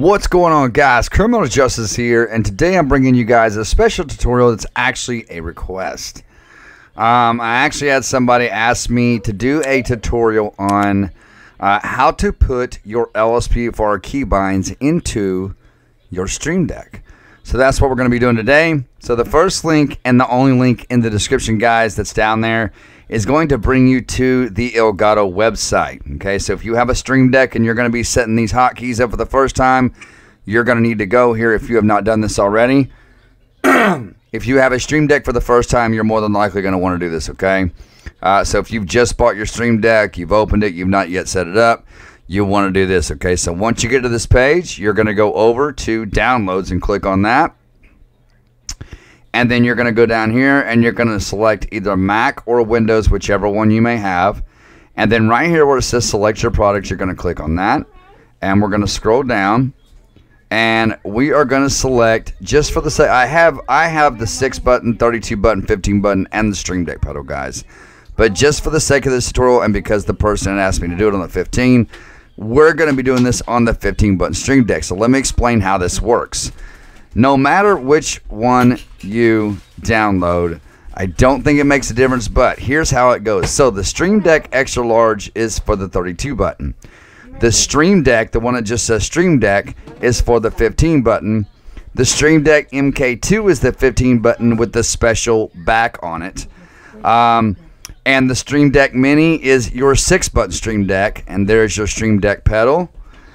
What's going on, guys? Criminal Justice here, and today I'm bringing you guys a special tutorial that's actually a request. I actually had somebody ask me to do a tutorial on how to put your LSPDFR keybinds into your Stream Deck. So that's what we're going to be doing today. So the first link and the only link in the description, guys, that's down there is going to bring you to the Elgato website. Okay, so if you have a Stream Deck and you're going to be setting these hotkeys up for the first time, you're going to need to go here if you have not done this already. If you have a Stream Deck for the first time, you're more than likely going to want to do this, okay? So if you've just bought your Stream Deck, you've opened it, you've not yet set it up, you'll want to do this, okay? So once you get to this page, you're going to go over to Downloads and click on that. And then you're going to go down here and you're going to select either Mac or Windows, whichever one you may have. And then right here where it says select your products, you're going to click on that. And we're going to scroll down. And we are going to select, just for the sake, I have the 6 button, 32 button, 15 button, and the Stream Deck pedal, guys. But just for the sake of this tutorial, and because the person asked me to do it on the 15, we're going to be doing this on the 15 button Stream Deck. So let me explain how this works. No matter which one you download, I don't think it makes a difference, but here's how it goes. So the Stream Deck Extra Large is for the 32 button. The Stream Deck, the one that just says Stream Deck, is for the 15 button. The Stream Deck MK2 is the 15 button with the special back on it. And the Stream Deck Mini is your 6 button Stream Deck, and there's your Stream Deck pedal.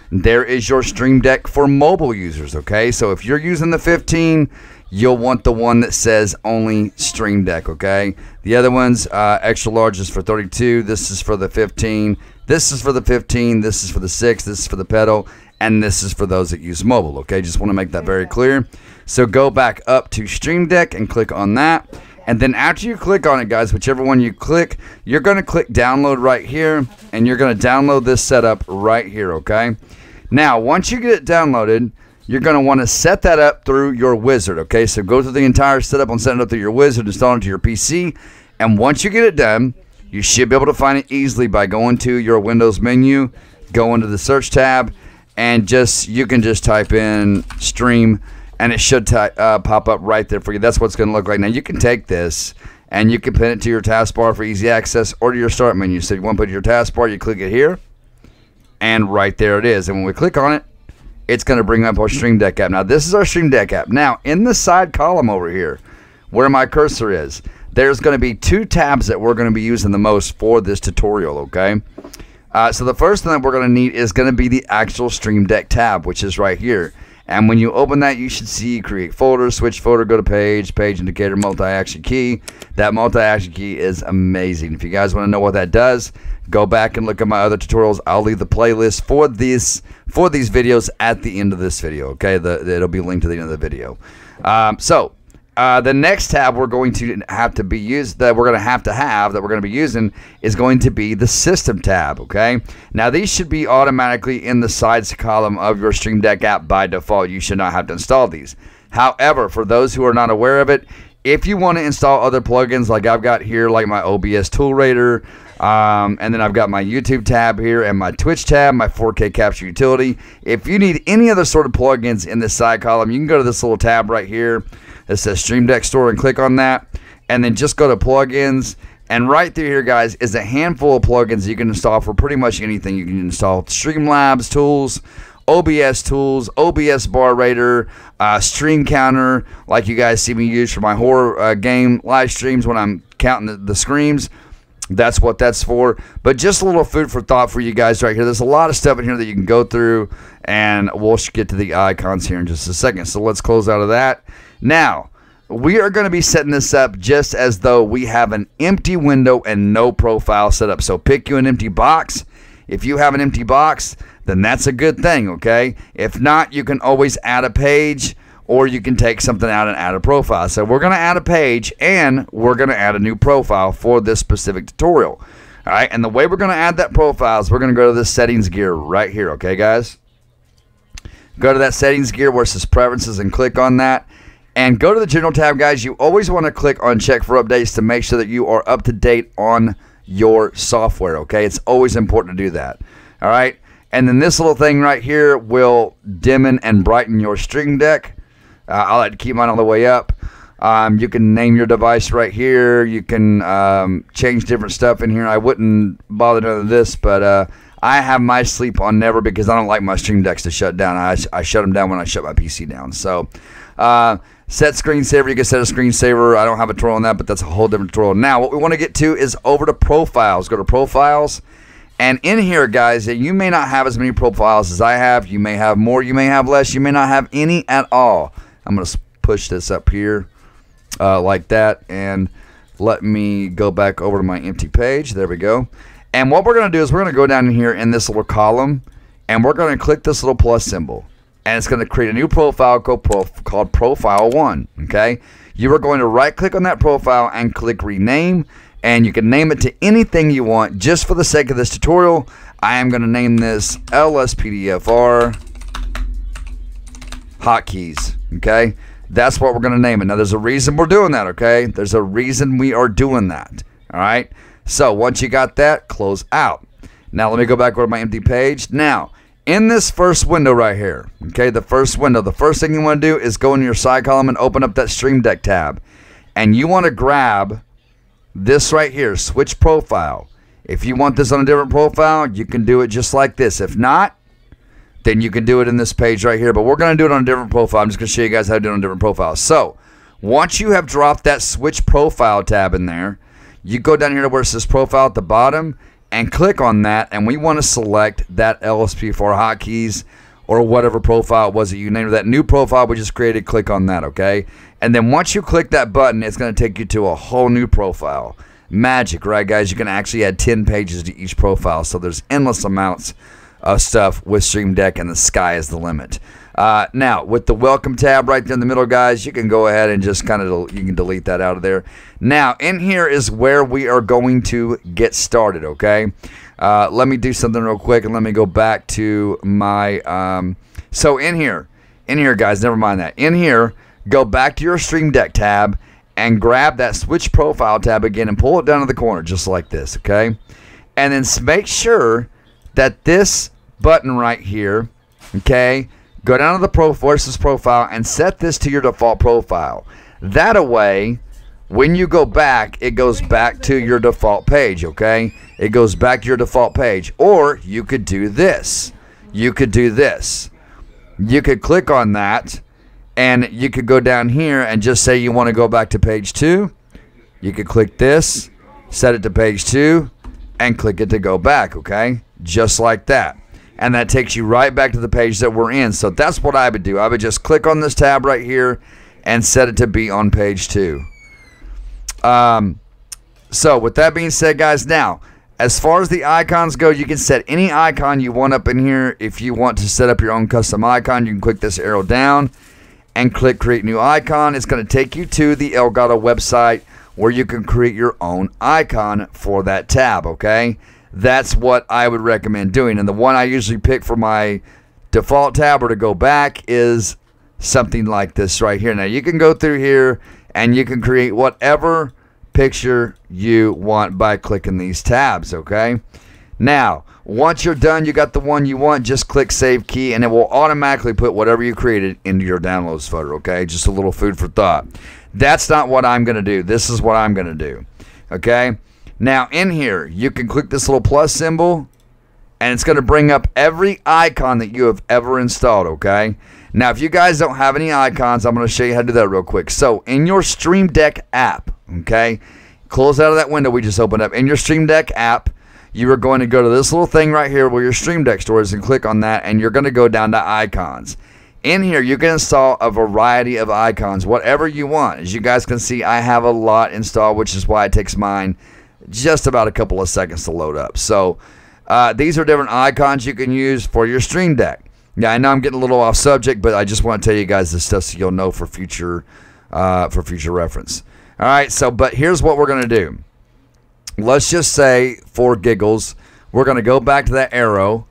There is your Stream Deck for mobile users, okay? So if you're using the 15, you'll want the one that says only Stream Deck, okay? The other ones, extra large is for 32. This is for the 15. This is for the 15. This is for the 6. This is for the pedal. And this is for those that use mobile, okay? Just want to make that very clear. So go back up to Stream Deck and click on that. And then after you click on it, guys, whichever one you click, you're going to click download right here, and you're going to download this setup right here, okay? Now, once you get it downloaded, you're going to want to set that up through your wizard, okay? So go through the entire setup and set it up through your wizard, install it to your PC, and once you get it done, you should be able to find it easily by going to your Windows menu, go into the search tab, and you can just type in stream, and it should pop up right there for you. That's what it's going to look like. Now, you can take this, and you can pin it to your taskbar for easy access or to your start menu. So if you want to put your taskbar, you click it here, and right there it is. And when we click on it, it's going to bring up our Stream Deck app. Now, this is our Stream Deck app. Now, in the side column over here, where my cursor is, there's going to be 2 tabs that we're going to be using the most for this tutorial, okay? So the first thing that we're going to need is going to be the actual Stream Deck tab, which is right here. And when you open that, you should see create folder, switch folder, go to page, page indicator, multi-action key. That multi-action key is amazing. If you guys want to know what that does, go back and look at my other tutorials. I'll leave the playlist for these videos at the end of this video, okay? It'll be linked to the end of the video. The next tab we're going to have to be used, that we're going to be using, is going to be the System tab, okay? Now, these should be automatically in the sides column of your Stream Deck app by default. You should not have to install these. However, for those who are not aware of it, if you want to install other plugins like I've got here, like my OBS Tool Rater, and then I've got my YouTube tab here and my Twitch tab, my 4K capture utility. If you need any other sort of plugins in this side column, you can go to this little tab right here that says Stream Deck Store and click on that, and then just go to plugins. And right through here, guys, is a handful of plugins you can install for pretty much anything. You can install Streamlabs tools, OBS tools, OBS bar rater, stream counter, like you guys see me use for my horror game live streams when I'm counting the screams. That's what that's for. But just a little food for thought for you guys right here. There's a lot of stuff in here that you can go through, and we'll get to the icons here in just a second. So let's close out of that. Now, we are going to be setting this up just as though we have an empty window and no profile set up. So pick you an empty box. If you have an empty box, then that's a good thing, okay? If not, you can always add a page, or you can take something out and add a profile. So we're going to add a page, and we're going to add a new profile for this specific tutorial. All right, and the way we're going to add that profile is we're going to go to the settings gear right here, okay, guys? Go to that settings gear where it says preferences and click on that. And go to the general tab, guys. You always want to click on check for updates to make sure that you are up to date on your software, okay? It's always important to do that, all right? And then this little thing right here will dim and brighten your Stream Deck. I like to keep mine all the way up. You can name your device right here. You can change different stuff in here. I wouldn't bother doing this, but I have my sleep on never because I don't like my Stream Decks to shut down. I shut them down when I shut my PC down. So set screensaver. You can set a screensaver. I don't have a tutorial on that, but that's a whole different tutorial. Now, what we want to get to is over to profiles. Go to profiles. And in here, guys, you may not have as many profiles as I have. You may have more. You may have less. You may not have any at all. I'm going to push this up here like that. And let me go back over to my empty page. There we go. And what we're going to do is we're going to go down in here in this little column. And we're going to click this little plus symbol. And it's going to create a new profile called Profile 1. Okay? You are going to right-click on that profile and click Rename. And you can name it to anything you want. Just for the sake of this tutorial, I am going to name this LSPDFR Hotkeys. Okay? That's what we're going to name it. Now, there's a reason we're doing that, okay? There's a reason we are doing that. All right? So, once you got that, close out. Now, let me go back over to my empty page. Now, in this first window right here, okay, the first window, the first thing you want to do is go into your side column and open up that Stream Deck tab. And you want to grab this right here, switch profile. If you want this on a different profile, you can do it just like this. If not, then you can do it in this page right here. But we're going to do it on a different profile. I'm just going to show you guys how to do it on a different profile. So, once you have dropped that switch profile tab in there, you go down here to where it says profile at the bottom and click on that. And we want to select that LSP4 hotkeys or whatever profile it was that you named. That new profile we just created, click on that, okay? And then once you click that button, it's going to take you to a whole new profile. Magic, right, guys? You can actually add 10 pages to each profile. So there's endless amounts of stuff with Stream Deck, and the sky is the limit. Now, with the welcome tab right there in the middle, guys, you can go ahead and just kind of, you can delete that out of there. Now, in here is where we are going to get started, okay? Let me do something real quick, and let me go back to my, so in here, guys, never mind that. In here, go back to your Stream Deck tab and grab that switch profile tab again and pull it down to the corner just like this, okay? And then make sure that this button right here, okay, go down to the versus profile and set this to your default profile. That way, when you go back, it goes back to your default page, okay? It goes back to your default page. Or you could do this. You could do this. You could click on that, and you could go down here and just say you want to go back to page 2. You could click this, set it to page 2, and click it to go back, okay? Just like that. And that takes you right back to the page that we're in. So that's what I would do. I would just click on this tab right here and set it to be on page 2. So with that being said, guys, now, as far as the icons go, you can set any icon you want up in here. If you want to set up your own custom icon, you can click this arrow down and click Create New Icon. It's going to take you to the Elgato website where you can create your own icon for that tab, okay? That's what I would recommend doing. And the one I usually pick for my default tab or to go back is something like this right here. Now, you can go through here and you can create whatever picture you want by clicking these tabs, okay? Now, once you're done, you got the one you want, just click Save Key, and it will automatically put whatever you created into your downloads folder, okay? Just a little food for thought. That's not what I'm going to do. This is what I'm going to do, okay? Now, in here, you can click this little plus symbol, and it's going to bring up every icon that you have ever installed, okay? Now, if you guys don't have any icons, I'm going to show you how to do that real quick. So, in your Stream Deck app, okay, close out of that window we just opened up. In your Stream Deck app, you are going to go to this little thing right here where your Stream Deck store is and click on that, and you're going to go down to icons. In here, you can install a variety of icons, whatever you want. As you guys can see, I have a lot installed, which is why it takes mine just about a couple of seconds to load up. So, these are different icons you can use for your Stream Deck. Yeah, I know I'm getting a little off subject, but I just want to tell you guys this stuff so you'll know for future reference. All right, so, but here's what we're going to do. Let's just say, for giggles, we're going to go back to that arrow,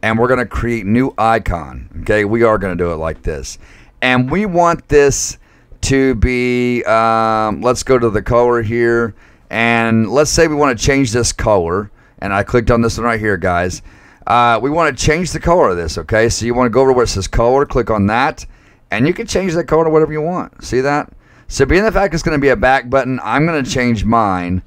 and we're going to create new icon. Okay, we are going to do it like this. And we want this to be, let's go to the color here, and let's say we want to change this color. And I clicked on this one right here, guys. We want to change the color of this, okay? So you want to go over where it says color, click on that, and you can change that color to whatever you want. See that? So being the fact it's going to be a back button, I'm going to change mine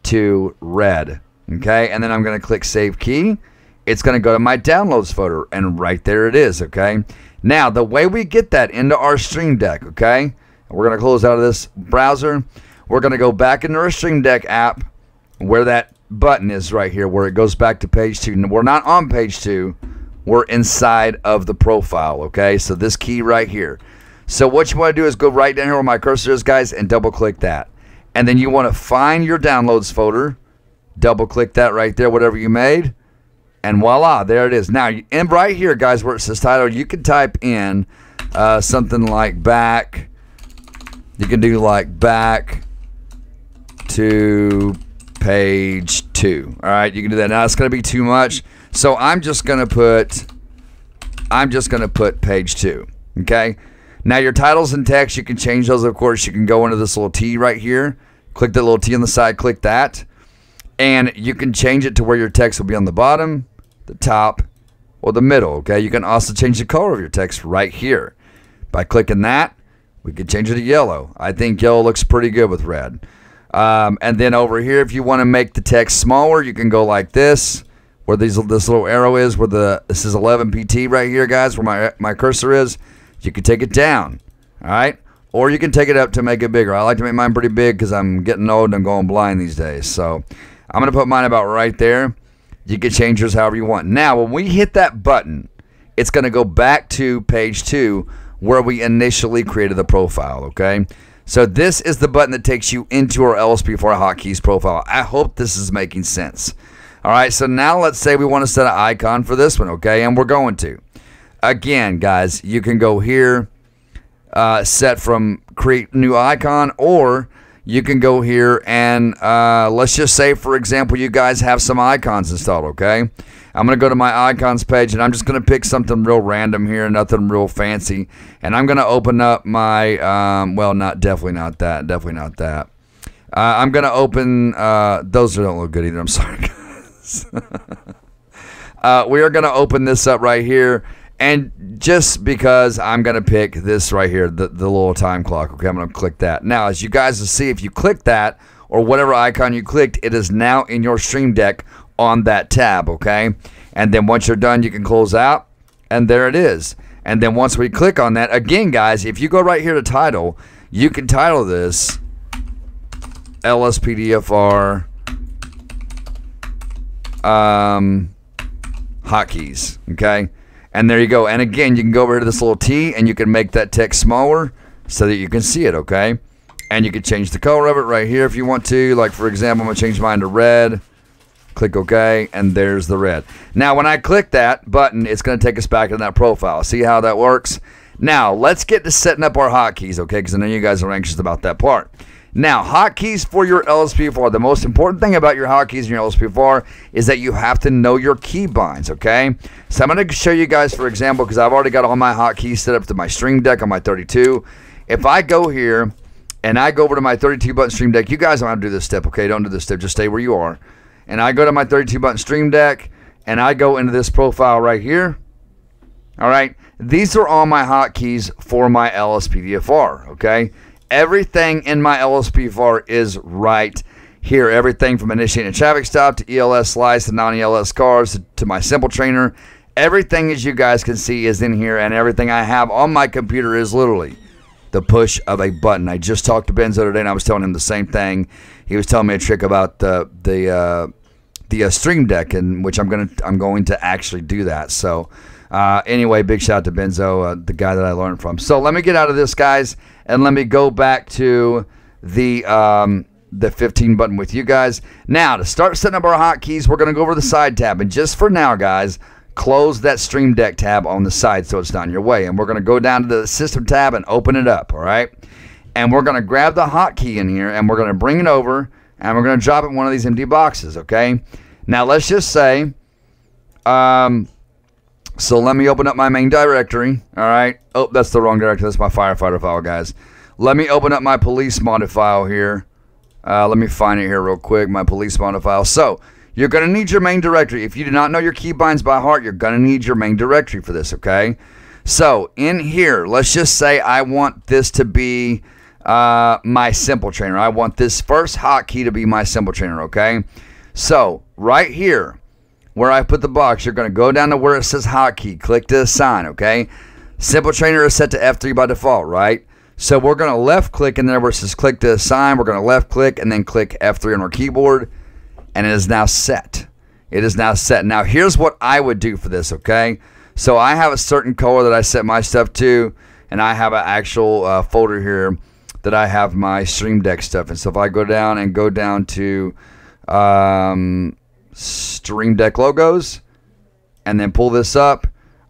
to red, okay? And then I'm going to click Save Key. It's going to go to my Downloads folder, and right there it is, okay? Now, the way we get that into our Stream Deck, okay? We're going to close out of this browser. We're going to go back into our Stream Deck app where that button is right here, where it goes back to page 2. We're not on page 2. We're inside of the profile, okay? So this key right here. So what you want to do is go right down here where my cursor is, guys, and double-click that. And then you want to find your Downloads folder. Double-click that right there, whatever you made. And voila, there it is. Now, and right here, guys, where it says title, you can type in something like back. You can do like back to page 2. All right, you can do that. Now, it's going to be too much. So I'm just going to put page 2. Okay? Now, your titles and text, you can change those, of course. You can go into this little T right here. Click that little T on the side. Click that. And you can change it to where your text will be on the bottom, the top, or the middle. Okay? You can also change the color of your text right here. By clicking that, we can change it to yellow. I think yellow looks pretty good with red. And then over here, if you want to make the text smaller, you can go like this, where this little arrow is, where this is 11 PT right here, guys, where my cursor is. You can take it down, all right? Or you can take it up to make it bigger. I like to make mine pretty big because I'm getting old and I'm going blind these days. So I'm going to put mine about right there. You can change yours however you want. Now, when we hit that button, it's going to go back to page 2 where we initially created the profile, okay? So this is the button that takes you into our LSPDFR Hotkeys profile. I hope this is making sense. All right, so now let's say we want to set an icon for this one, okay? And we're going to. Again, guys, you can go here, set from create new icon, or you can go here and let's just say, for example, you guys have some icons installed, okay? I'm going to go to my icons page, and I'm just going to pick something real random here, nothing real fancy. And I'm going to open up my, well, definitely not that. I'm going to open, those don't look good either, I'm sorry, guys. We are going to open this up right here. And just because I'm going to pick this right here, the little time clock, okay, I'm going to click that. Now, as you guys will see, if you click that, or whatever icon you clicked, it is now in your Stream Deck on that tab, okay? And then once you're done, you can close out, and there it is. And then once we click on that, again, guys, if you go right here to title, you can title this LSPDFR Hotkeys, okay? And there you go. And again, you can go over to this little T, and you can make that text smaller so that you can see it, okay? And you can change the color of it right here if you want to. Like, for example, I'm going to change mine to red. Click OK, and there's the red. Now, when I click that button, it's going to take us back to that profile. See how that works? Now, let's get to setting up our hotkeys, okay? Because I know you guys are anxious about that part. Now, hotkeys for your LSPDFR. The most important thing about your hotkeys in your LSPDFR is that you have to know your keybinds, okay? So I'm going to show you guys, for example, because I've already got all my hotkeys set up to my Stream Deck on my 32. If I go here and I go over to my 32-button Stream Deck, you guys don't have to do this step, okay? Don't do this step. Just stay where you are. And I go to my 32-button Stream Deck, and I go into this profile right here. All right? These are all my hotkeys for my LSPDFR, okay? Everything in my LSPDFR is right here. Everything from initiating a traffic stop to ELS slice to non-ELS cars to my simple trainer. Everything, as you guys can see, is in here, and everything I have on my computer is literally the push of a button. I just talked to Benzo today, and I was telling him the same thing. He was telling me a trick about the Stream Deck, in which I'm going to actually do that. So anyway, big shout out to Benzo, the guy that I learned from. So let me get out of this, guys, and let me go back to the 15 button with you guys. Now, to start setting up our hotkeys, we're going to go over the side tab, and just for now, guys, close that Stream Deck tab on the side so it's not in your way. And we're going to go down to the System tab and open it up, all right? And we're going to grab the hotkey in here, and we're going to bring it over, and we're going to drop it in one of these empty boxes, okay? Now, let's just say, so let me open up my main directory, all right? Oh, that's the wrong directory. That's my firefighter file, guys. Let me open up my police modded file here. Let me find it here real quick, my police modded file. So, You're going to need your main directory. If you do not know your keybinds by heart, you're going to need your main directory for this, okay? So, in here, let's just say I want this to be my simple trainer. I want this first hotkey to be my simple trainer, okay? So, right here, where I put the box, you're going to go down to where it says hotkey. Click to assign, okay? Simple trainer is set to F3 by default, right? So, we're going to left click in there where it says click to assign. We're going to left click and then click F3 on our keyboard. And it is now set. It is now set. Now, here's what I would do for this, okay? So, I have a certain color that I set my stuff to, and I have an actual folder here that I have my Stream Deck stuff. And so, if I go down to Stream Deck logos, and then pull this up,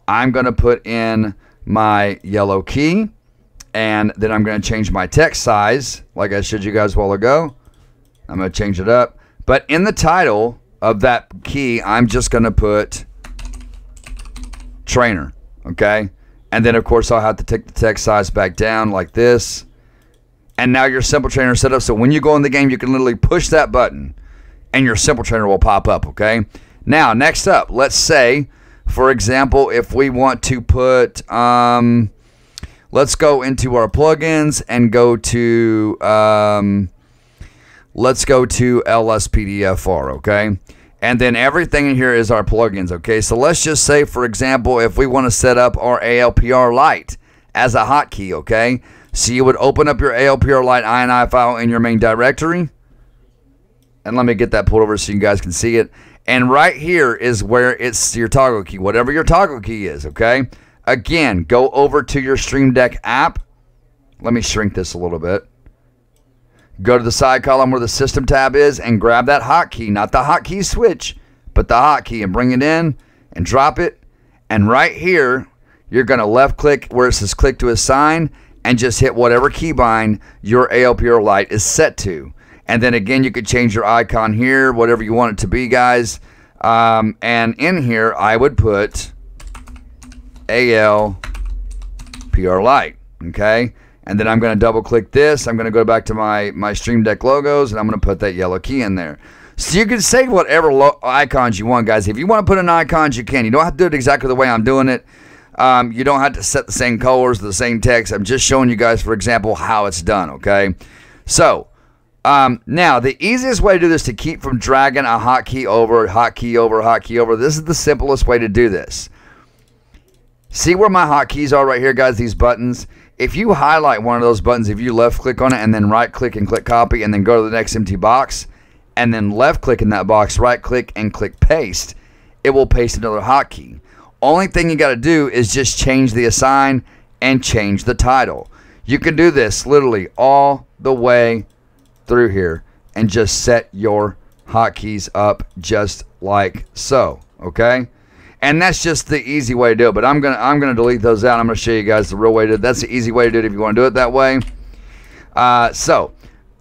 I'm going to put in my yellow key, and then I'm going to change my text size, like I showed you guys a while ago. I'm going to change it up. But in the title of that key, I'm just going to put trainer, okay? And then, of course, I'll have to take the text size back down like this. And now your simple trainer is set up. So when you go in the game, you can literally push that button and your simple trainer will pop up, okay? Now, next up, let's say, for example, if we want to put, let's go into our plugins and go to, let's go to LSPDFR, okay? And then everything in here is our plugins, okay? So let's just say, for example, if we want to set up our ALPR Lite as a hotkey, okay? So you would open up your ALPR Lite INI file in your main directory. And let me get that pulled over so you guys can see it. And right here is where it's your toggle key, whatever your toggle key is, okay? Again, go over to your Stream Deck app. Let me shrink this a little bit. Go to the side column where the system tab is and grab that hotkey, not the hotkey switch, but the hotkey, and bring it in and drop it. And right here, you're going to left click where it says click to assign and just hit whatever keybind your ALPR Lite is set to. And then again, you could change your icon here, whatever you want it to be, guys. And in here, I would put ALPR Lite, okay? And then I'm going to double click this. I'm going to go back to my Stream Deck logos, and I'm going to put that yellow key in there. So you can save whatever icons you want, guys. If you want to put in icons, you can. You don't have to do it exactly the way I'm doing it. You don't have to set the same colors, the same text. I'm just showing you guys, for example, how it's done, okay? So, now, the easiest way to do this to keep from dragging a hotkey over, hotkey over, hotkey over, this is the simplest way to do this. See where my hotkeys are right here, guys, these buttons? If you highlight one of those buttons, if you left click on it and then right click and click copy and then go to the next empty box and then left click in that box, right click and click paste, it will paste another hotkey. Only thing you got to do is just change the assign and change the title. You can do this literally all the way through here and just set your hotkeys up just like so, okay? And that's just the easy way to do it. But I'm gonna delete those out. I'm gonna show you guys the real way to do it. That's the easy way to do it if you want to do it that way. So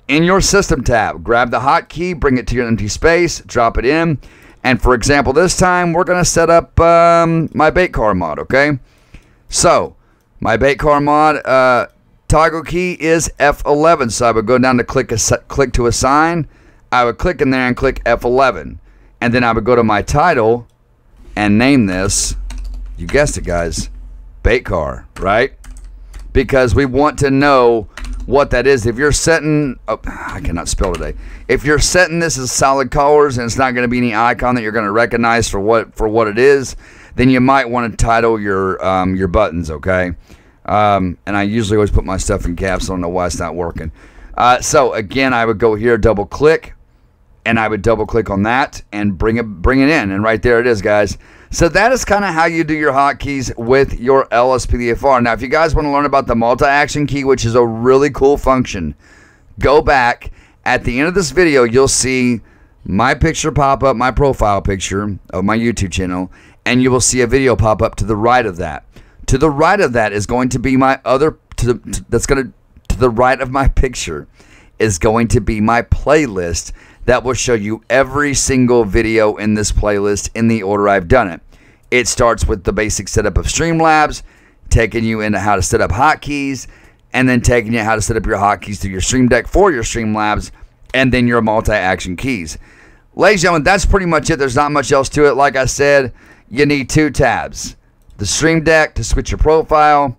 in your system tab, grab the hotkey, bring it to your empty space, drop it in, and for example, this time we're gonna set up my bait car mod. Okay. So my bait car mod toggle key is F11. So I would go down to click to assign. I would click in there and click F11, and then I would go to my title and name this, you guessed it, guys, bait car, right? Because we want to know what that is. If you're setting, oh, I cannot spell today. If you're setting this as solid colors and it's not going to be any icon that you're going to recognize for what it is, then you might want to title your buttons, okay? And I usually always put my stuff in caps. I don't know why it's not working. So again, I would go here, double click, and I would double click on that and bring it in, and right there it is, guys. So that is kind of how you do your hotkeys with your LSPDFR. Now, if you guys want to learn about the multi-action key, which is a really cool function, go back. At the end of this video, you'll see my picture pop up, my profile picture of my YouTube channel, and you will see a video pop up to the right of that. To the right of that is going to be my other, to the right of my picture is going to be my playlist that will show you every single video in this playlist in the order I've done it. It starts with the basic setup of Streamlabs, taking you into how to set up hotkeys, and then taking you how to set up your hotkeys through your Stream Deck for your Streamlabs, and then your multi-action keys. ladies and gentlemen, that's pretty much it. There's not much else to it. Like I said, you need 2 tabs. The Stream Deck to switch your profile,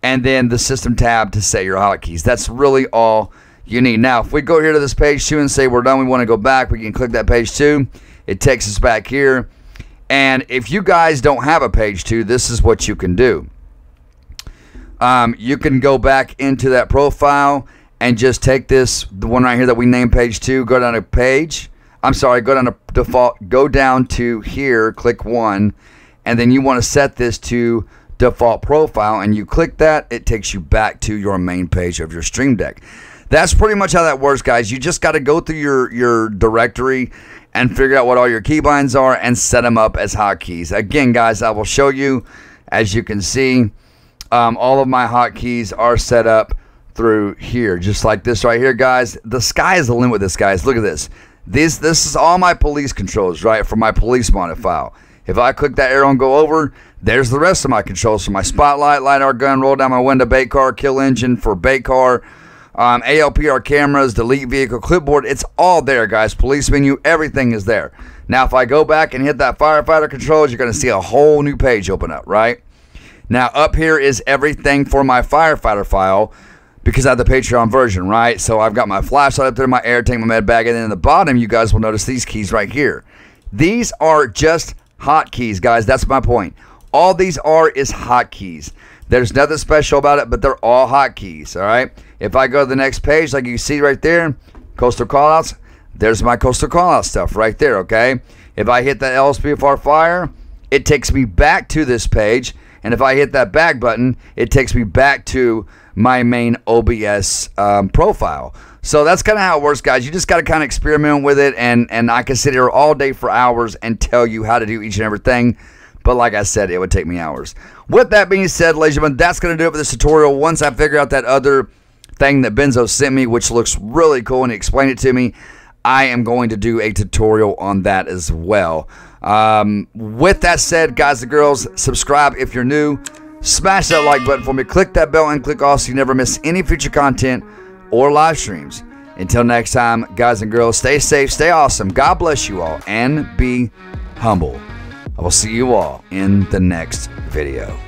and then the System tab to set your hotkeys. That's really all you need. Now, if we go here to this page 2 and say we're done, we want to go back, we can click that page 2. It takes us back here. And if you guys don't have a page 2, this is what you can do. You can go back into that profile and just take this, the one right here that we named page 2, go down to page. I'm sorry, go down to default, go down to here, click 1, and then you want to set this to default profile, and you click that, it takes you back to your main page of your Stream Deck. That's pretty much how that works, guys. You just got to go through your directory and figure out what all your keybinds are and set them up as hotkeys. Again, guys, I will show you. As you can see, all of my hotkeys are set up through here, just like this right here, guys. The sky is the limit with this, guys. Look at this. This is all my police controls, right, for my police monitor file. If I click that arrow and go over, there's the rest of my controls for my spotlight, LiDAR gun, roll down my window, bait car, kill engine for bait car, ALPR cameras, delete vehicle, clipboard. It's all there, guys. Police menu, everything is there. Now, if I go back and hit that firefighter controls, you're going to see a whole new page open up, right? Now, up here is everything for my firefighter file because I have the Patreon version, right? So I've got my flashlight up there, my air tank, my med bag, and then in the bottom, you guys will notice these keys right here. These are just hotkeys, guys. That's my point. All these are is hotkeys. There's nothing special about it, but they're all hotkeys, all right? If I go to the next page, like you see right there, coastal callouts, there's my coastal callout stuff right there, okay? If I hit that LSPDFR fire, it takes me back to this page, and if I hit that back button, it takes me back to my main OBS profile. So that's kind of how it works, guys. You just got to kind of experiment with it, and I can sit here all day for hours and tell you how to do each and everything. But like I said, it would take me hours. With that being said, ladies and gentlemen, that's going to do it for this tutorial. Once I figure out that other thing that Benzo sent me, which looks really cool, and he explained it to me, I am going to do a tutorial on that as well. With that said, guys and girls, subscribe if you're new. Smash that like button for me. Click that bell and click all so you never miss any future content or live streams. Until next time, guys and girls, stay safe, stay awesome. God bless you all, and be humble. I will see you all in the next video.